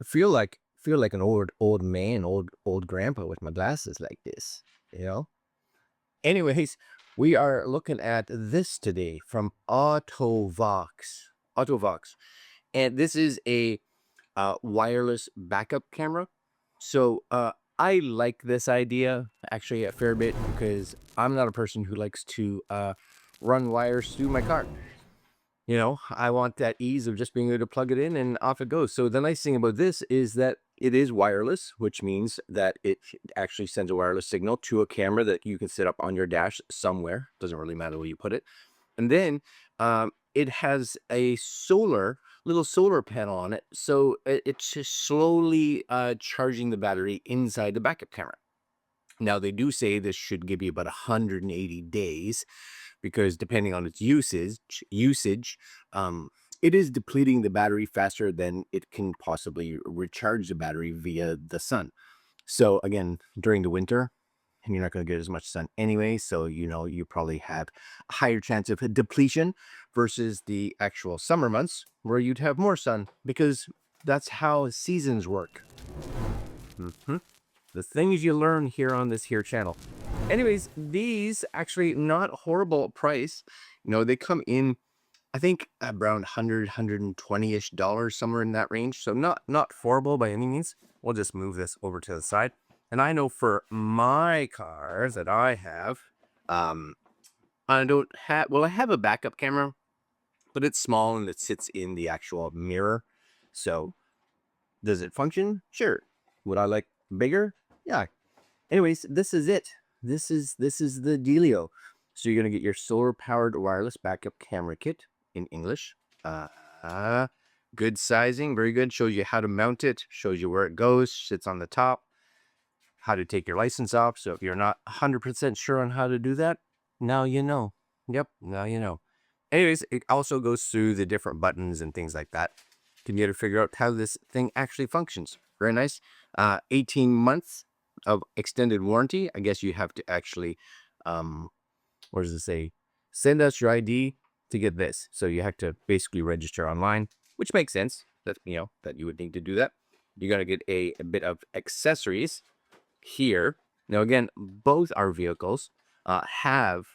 I feel like an old man, old grandpa with my glasses like this, you know? Anyways, we are looking at this today from Auto Vox. Auto Vox. And this is a wireless backup camera. So I like this idea actually a fair bit because I'm not a person who likes to run wires through my car. I want that ease of just being able to plug it in and off it goes. So the nice thing about this is that it is wireless, which means that it actually sends a wireless signal to a camera that you can set up on your dash somewhere. Doesn't really matter where you put it. And then it has a little solar panel on it. So it's just slowly charging the battery inside the backup camera. Now, they do say this should give you about 180 days because depending on its usage, it is depleting the battery faster than it can possibly recharge the battery via the sun. So again, during the winter, and you're not going to get as much sun anyway, so you probably have a higher chance of depletion versus the actual summer months where you'd have more sun because that's how seasons work. Mhm. The things you learn here on this here channel. Anyways, these actually not horrible price. They come in, I think around 120-ish dollars, somewhere in that range. So not horrible by any means. We'll just move this over to the side. And I know for my cars that I have, um, I don't have, well, I have a backup camera, but it's small and it sits in the actual mirror. So does it function? Sure. Would I like bigger? Yeah. Anyways, this is it. This is the dealio. So you're gonna get your solar powered wireless backup camera kit in English. Uh, Good sizing, very good. Shows you how to mount it, shows you where it goes, sits on the top, how to take your license off. So if you're not 100% sure on how to do that, now you know. Yep, now you know. Anyways, it also goes through the different buttons and things like that. Can you to figure out how this thing actually functions? Very nice. 18 months of extended warranty. I guess you have to actually, what does it say? Send us your ID to get this. So you have to basically register online, which makes sense that, that you would need to do that. You're going to get a bit of accessories here. Now, again, both our vehicles have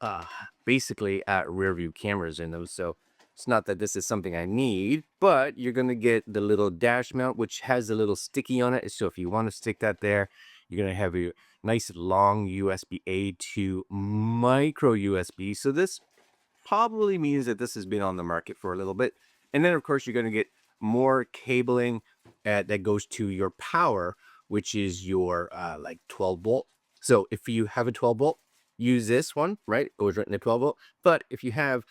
uh, basically rear view cameras in them. So it's not that this is something I need, but you're going to get the little dash mount, which has a little sticky on it. So if you want to stick that there, you're going to have a nice long USB-A to micro USB. So this probably means that this has been on the market for a little bit. And then, of course, you're going to get more cabling that goes to your power, which is your like 12 volt. So if you have a 12 volt, use this one, right? It goes right in the 12 volt. But if you have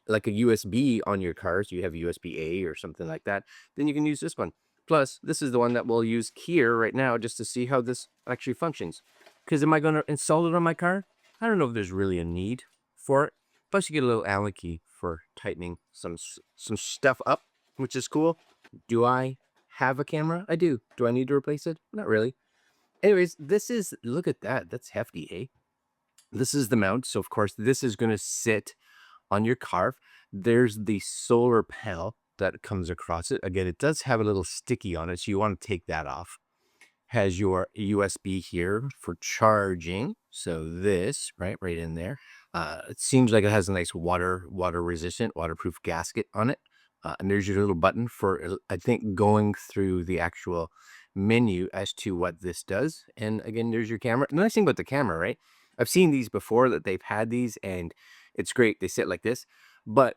like a USB on your cars, you have USB-A or something like that, then you can use this one. Plus, this is the one that we'll use here right now just to see how this actually functions. Because am I going to install it on my car? I don't know if there's really a need for it. Plus, you get a little Allen key for tightening some stuff up, which is cool. Do I have a camera? I do. Do I need to replace it? Not really. Anyways, look at that. That's hefty, eh? This is the mount. So, of course, this is going to sit on your car. There's the solar panel that comes across it. Again, it does have a little sticky on it, so you want to take that off. Has your USB here for charging. So this, right in there. It seems like it has a nice waterproof gasket on it. And there's your little button for, I think, going through the actual menu as to what this does. And again, there's your camera. The nice thing about the camera, right? I've seen these before that they've had these and it's great. They sit like this, but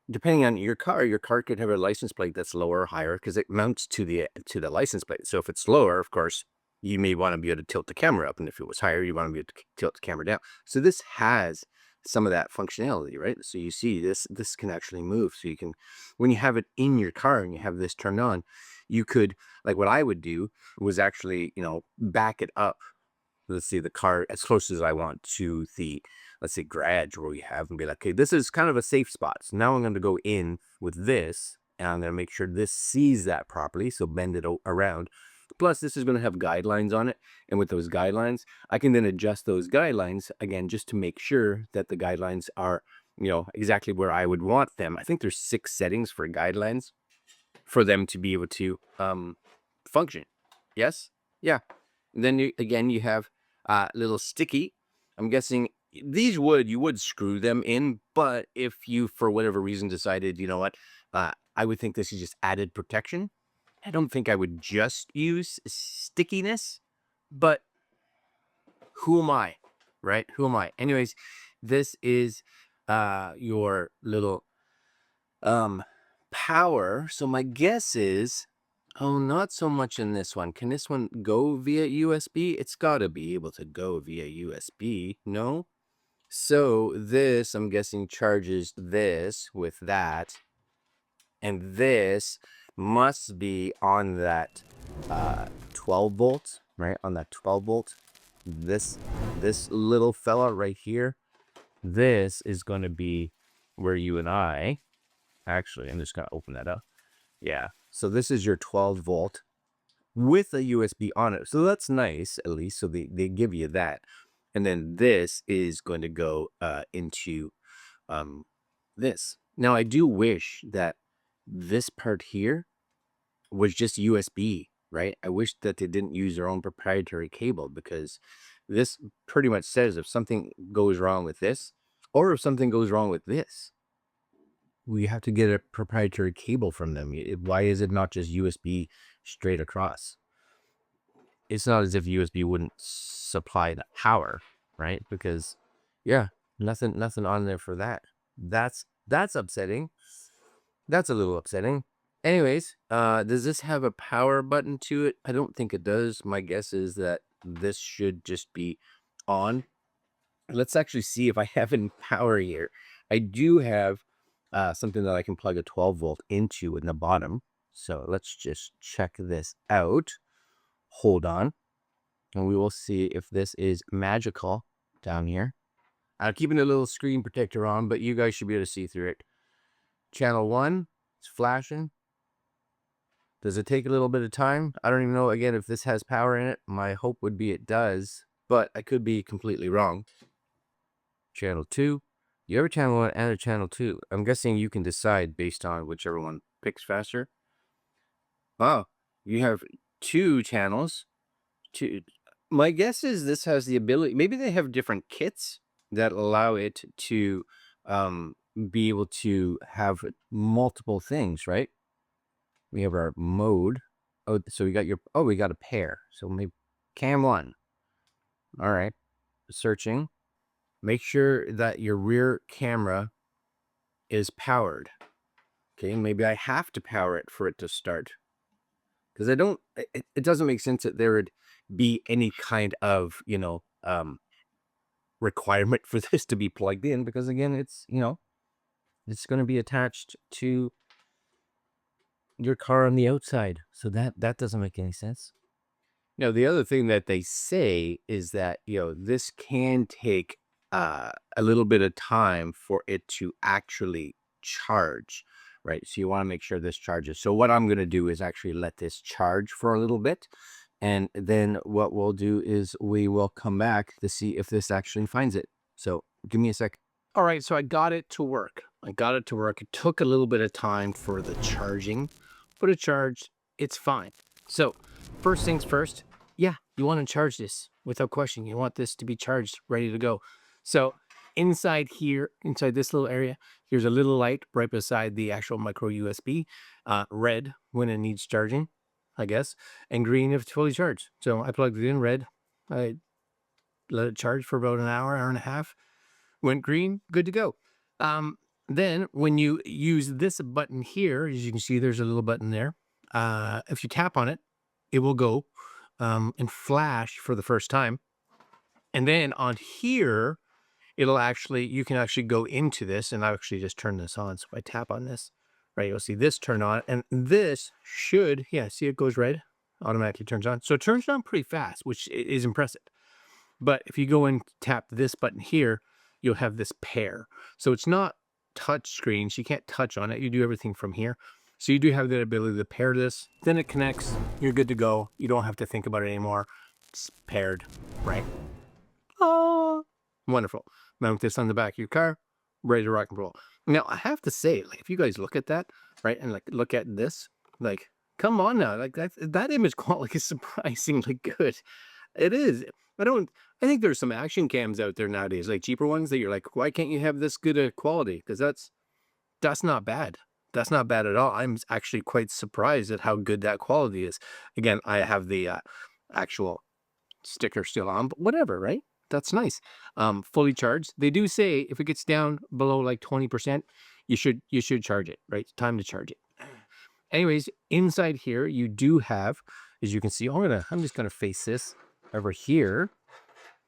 depending on your car could have a license plate that's lower or higher because it mounts to the license plate. So if it's lower, of course, you may want to be able to tilt the camera up, and if it was higher, you want to be able to tilt the camera down. So this has some of that functionality, right? So you see this can actually move. So you can, when you have it in your car and you have this turned on, you could, like what I would do was actually, back it up, let's see, the car as close as I want to the, let's say, garage where we have, and be like, okay, this is kind of a safe spot. So now I'm going to go in with this and I'm going to make sure this sees that properly. So bend it around. Plus, this is going to have guidelines on it. And with those guidelines, I can then adjust those guidelines again, just to make sure that the guidelines are, exactly where I would want them. I think there's 6 settings for guidelines for them to be able to function. Yes? Yeah. And then you have little sticky. I'm guessing these you would screw them in, but if you, for whatever reason, decided, you know what, I would think this is just added protection. I don't think I would just use stickiness, but who am I, right? Who am I? Anyways, this is your little power. So my guess is, oh, not so much in this one. Can this one go via USB? It's got to be able to go via USB, no? So this, I'm guessing, charges this with that. And this must be on that 12 volts, right? On that 12 volt. This little fella right here, this is going to be where you and I, actually, I'm just going to open that up. Yeah. So this is your 12 volt with a USB on it. So that's nice, at least. So they give you that. And then this is going to go into this. Now, I do wish that this part here was just USB, right? I wish that they didn't use their own proprietary cable, because this pretty much says if something goes wrong with this, or if something goes wrong with this, we have to get a proprietary cable from them. Why is it not just USB straight across? It's not as if USB wouldn't supply the power, right? Because yeah, nothing on there for that. That's upsetting. That's a little upsetting. Anyways, does this have a power button to it? I don't think it does. My guess is that this should just be on. Let's actually see if I have any power here. I do have something that I can plug a 12 volt into in the bottom. So let's just check this out. Hold on. And we will see if this is magical down here. I'm keeping a little screen protector on, but you guys should be able to see through it. Channel 1, it's flashing. Does it take a little bit of time? I don't even know, again, if this has power in it. My hope would be it does, but I could be completely wrong. Channel 2. You have a channel 1 and a channel 2. I'm guessing you can decide based on whichever one picks faster. Oh, you have 2 channels. My guess is this has the ability, maybe they have different kits that allow it to be able to have multiple things, right? We have our mode. Oh, so we got we got a pair. So maybe cam 1. All right. Searching. Make sure that your rear camera is powered. Okay, maybe I have to power it for it to start. Because it doesn't make sense that there would be any kind of, requirement for this to be plugged in, because again, it's going to be attached to your car on the outside. So that doesn't make any sense. Now, the other thing that they say is that, this can take a little bit of time for it to actually charge, right? So you want to make sure this charges. So what I'm going to do is actually let this charge for a little bit. And then what we'll do is we will come back to see if this actually finds it. So give me a sec. All right, so I got it to work. It took a little bit of time for the charging, but it charged. It's fine. So first things first, yeah, you want to charge this without question. You want this to be charged, ready to go. So inside here, inside this little area, here's a little light right beside the actual micro USB, red when it needs charging, I guess, and green if it's fully charged. So I plugged it in red. I let it charge for about an hour and a half. Went green, good to go. Then when you use this button here, as you can see, there's a little button there. If you tap on it, it will go and flash for the first time. And then on here, you can actually go into this, and I actually just turn this on. So if I tap on this, right, you'll see this turn on, and this should, see it goes red, automatically turns on. So it turns on pretty fast, which is impressive. But if you go and tap this button here, you'll have this pair. So it's not touch screens. You can't touch on it. You do everything from here. So you do have the ability to pair this. Then it connects. You're good to go. You don't have to think about it anymore. It's paired, right? Oh, wonderful. Mount this on the back of your car, ready to rock and roll. Now, I have to say, like, if you guys look at that, right, and like look at this, Like, come on now. Like that image quality is surprisingly good. It is. I think there's some action cams out there nowadays, like cheaper ones that you're like, why can't you have this good a quality? Because that's not bad. That's not bad at all. I'm actually quite surprised at how good that quality is. Again, I have the actual sticker still on, but whatever, right? That's nice. Fully charged. They do say if it gets down below like 20%, you should charge it, right? Time to charge it. Anyways, inside here you do have, as you can see, I'm just gonna face this over here.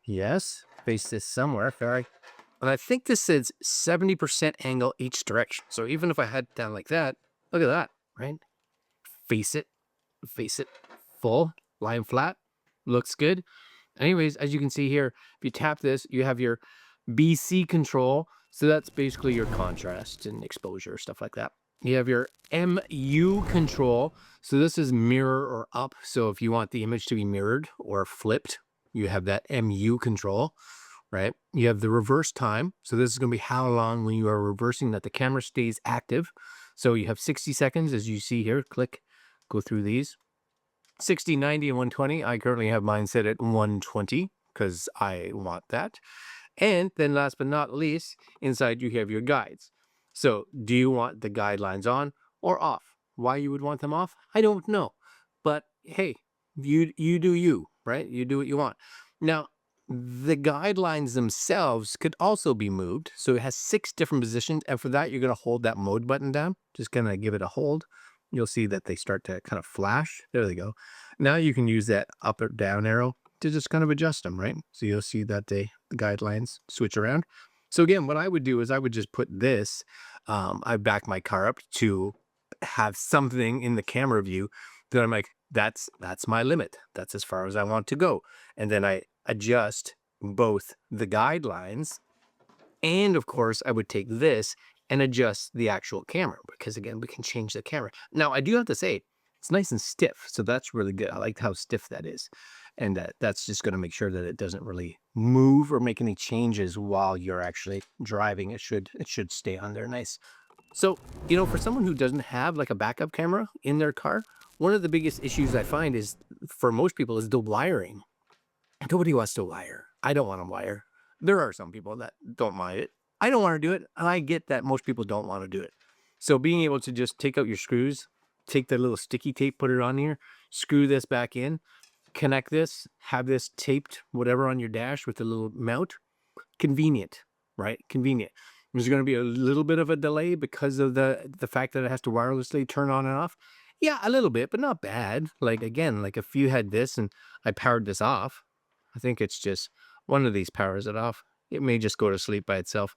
Yes, face this somewhere. Sorry. And I think this says 70% angle each direction. So even if I had it down like that, look at that, right? Face it, full, lying flat, looks good. Anyways, as you can see here, if you tap this, you have your BC control. So that's basically your contrast and exposure, stuff like that. You have your MU control. So this is mirror or up. So if you want the image to be mirrored or flipped, you have that MU control, right? You have the reverse time. So this is going to be how long when you are reversing that the camera stays active. So you have 60 seconds, as you see here. Click, go through these. 60, 90, and 120. I currently have mine set at 120 because I want that. And then last but not least, inside you have your guides. So do you want the guidelines on or off? Why you would want them off? I don't know. But hey, you do you, right? You do what you want. Now, the guidelines themselves could also be moved. So it has 6 different positions. And for that, you're going to hold that mode button down. Just going to give it a hold. You'll see that they start to kind of flash. There they go. Now you can use that up or down arrow to just kind of adjust them, right? So you'll see that the guidelines switch around. So again, what I would do is I would just put this, I back my car up to have something in the camera view that I'm like, that's my limit. That's as far as I want to go. And then I adjust both the guidelines and of course I would take this and adjust the actual camera because again, we can change the camera. Now I do have to say it's nice and stiff. So that's really good. I like how stiff that is. And that's just going to make sure that it doesn't really move or make any changes while you're actually driving. It should stay on there nice. So, you know, for someone who doesn't have like a backup camera in their car, one of the biggest issues I find is for most people is the wiring. Nobody wants to wire. I don't want to wire. There are some people that don't mind it. I don't want to do it. And I get that most people don't want to do it. So being able to just take out your screws, take the little sticky tape, put it on here, screw this back in, connect this, have this taped, whatever on your dash with a little mount. Convenient, right? Convenient. There's going to be a little bit of a delay because of the fact that it has to wirelessly turn on and off. Yeah, a little bit, but not bad. Like again, like if you had this and I powered this off, I think it's just one of these powers it off. It may just go to sleep by itself.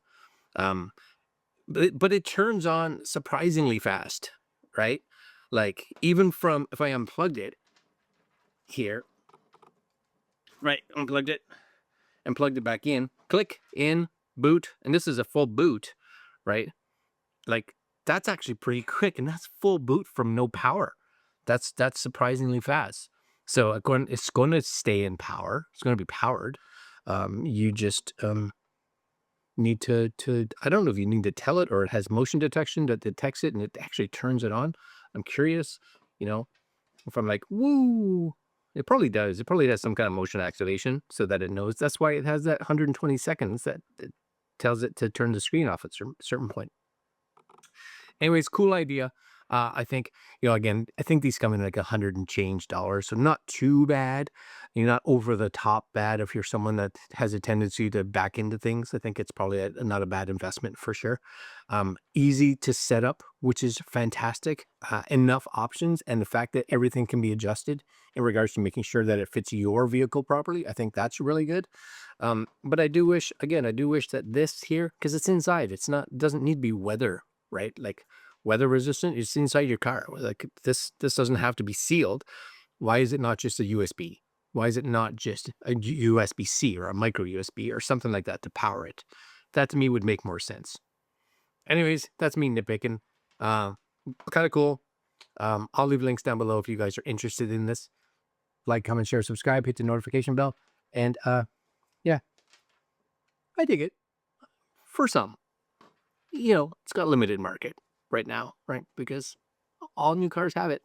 But it turns on surprisingly fast, right? Like even from if I unplugged it here, right? Unplugged it and plugged it back in. Click in, boot, and this is a full boot, right? Like that's actually pretty quick, and that's full boot from no power. That's surprisingly fast. So it's going to stay in power. It's going to be powered. You just need to I don't know if you need to tell it or it has motion detection that detects it and it actually turns it on. I'm curious, you know, if I'm like, woo, it probably does. It probably has some kind of motion activation so that it knows. That's why it has that 120 seconds that it tells it to turn the screen off at a certain point. Anyways, cool idea. I think, you know, again, I think these come in like $100 and change, so not too bad. You're not over the top bad if you're someone that has a tendency to back into things. I think it's probably not a bad investment for sure. Easy to set up, which is fantastic. Enough options, and the fact that everything can be adjusted in regards to making sure that it fits your vehicle properly. I think that's really good. But I do wish that this here, because it's inside, doesn't need to be weather, right? Like weather resistant. It's inside your car. Like this doesn't have to be sealed. Why is it not just a USB? Why is it not just a USB-C or a micro USB or something like that to power it? That to me would make more sense. Anyways, that's me nitpicking. Kind of cool. I'll leave links down below if you guys are interested in this. Like, comment, share, subscribe, hit the notification bell. And yeah, I dig it. For some, you know, it's got limited market right now, right? Because All new cars have it.